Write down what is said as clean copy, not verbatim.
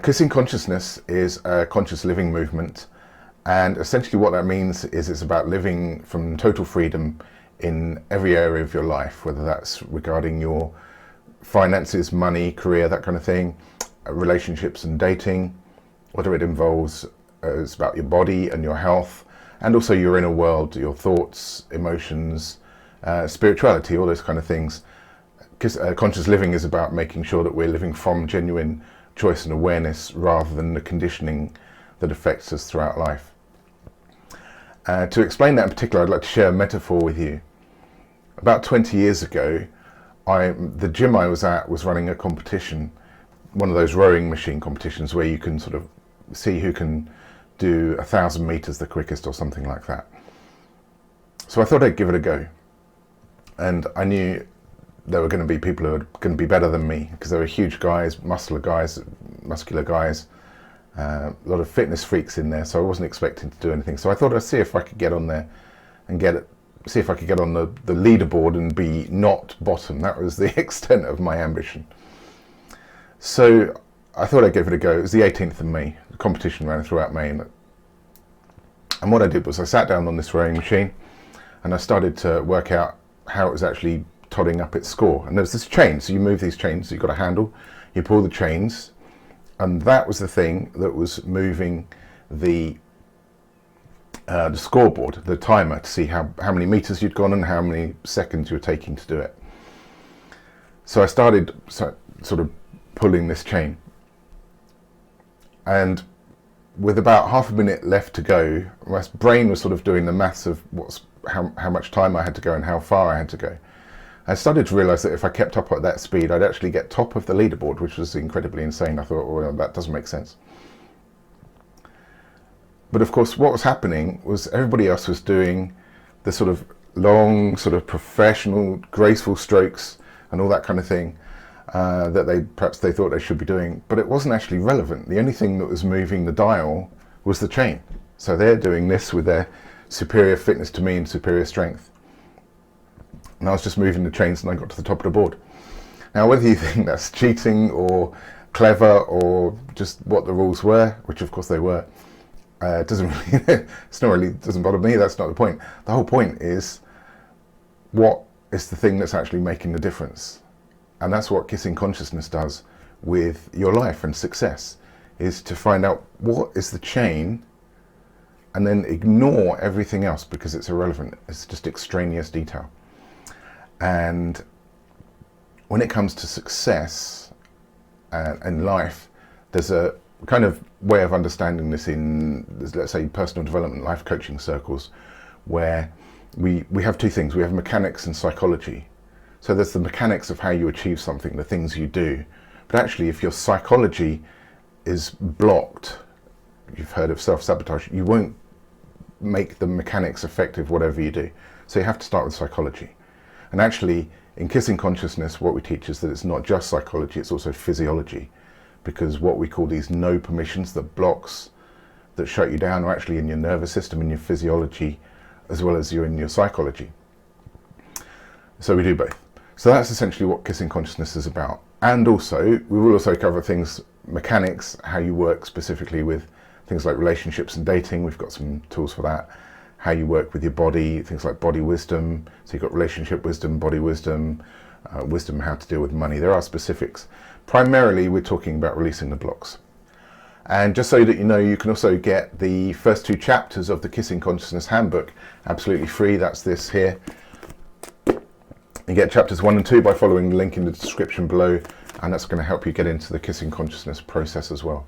Kissing consciousness is a conscious living movement, and essentially what that means is it's about living from total freedom in every area of your life, whether that's regarding your finances, money, career, that kind of thing, relationships and dating, whether it involves it's about your body and your health, and also your inner world, your thoughts, emotions, spirituality, all those kind of things. Conscious living is about making sure that we're living from genuine choice and awareness rather than the conditioning that affects us throughout life. To explain that in particular, I'd like to share a metaphor with you. About 20 years ago, the gym I was at was running a competition, one of those rowing machine competitions where you can sort of see who can do 1,000 meters the quickest or something like that. So I thought I'd give it a go. And I knew there were going to be people who were going to be better than me, because they were huge guys, muscular guys, a lot of fitness freaks in there, so I wasn't expecting to do anything. So I thought I'd see if I could get on there and see if I could get on the leaderboard and be not bottom. That was the extent of my ambition. So I thought I'd give it a go. It was the 18th of May. The competition ran throughout May. And what I did was I sat down on this rowing machine and I started to work out how it was actually totting up its score. And there's this chain, so you move these chains, so you've got a handle, you pull the chains, and that was the thing that was moving the scoreboard, the timer, to see how many meters you'd gone and how many seconds you were taking to do it. So I started sort of pulling this chain, and with about half a minute left to go, my brain was sort of doing the maths of how much time I had to go and how far I had to go. I started to realise that if I kept up at that speed, I'd actually get top of the leaderboard, which was incredibly insane. I thought, well, that doesn't make sense. But of course, what was happening was everybody else was doing the sort of long, sort of professional, graceful strokes and all that kind of thing that perhaps they thought they should be doing, but it wasn't actually relevant. The only thing that was moving the dial was the chain. So they're doing this with their superior fitness to me and superior strength. And I was just moving the chains and I got to the top of the board. Now, whether you think that's cheating or clever or just what the rules were, which of course they were, doesn't bother me. That's not the point. The whole point is, what is the thing that's actually making the difference? And that's what Kissing Consciousness does with your life and success, is to find out what is the chain and then ignore everything else because it's irrelevant. It's just extraneous detail. And when it comes to success in life, there's a kind of way of understanding this in, let's say, personal development, life coaching circles, where we have two things. We have mechanics and psychology. So there's the mechanics of how you achieve something, the things you do. But actually, if your psychology is blocked, you've heard of self-sabotage, you won't make the mechanics effective whatever you do. So you have to start with psychology. And actually, in Kissing Consciousness, what we teach is that it's not just psychology, it's also physiology. Because what we call these no permissions, the blocks that shut you down, are actually in your nervous system, in your physiology, as well as in your psychology. So we do both. So that's essentially what Kissing Consciousness is about. And also, we will also cover things, mechanics, how you work specifically with things like relationships and dating. We've got some tools for that. How you work with your body, things like body wisdom. So you've got relationship wisdom, body wisdom, wisdom how to deal with money. There are specifics. Primarily, we're talking about releasing the blocks. And just so that you know, you can also get the first 2 chapters of the Kissing Consciousness Handbook absolutely free. That's this here. You get chapters 1 and 2 by following the link in the description below, and that's going to help you get into the Kissing Consciousness process as well.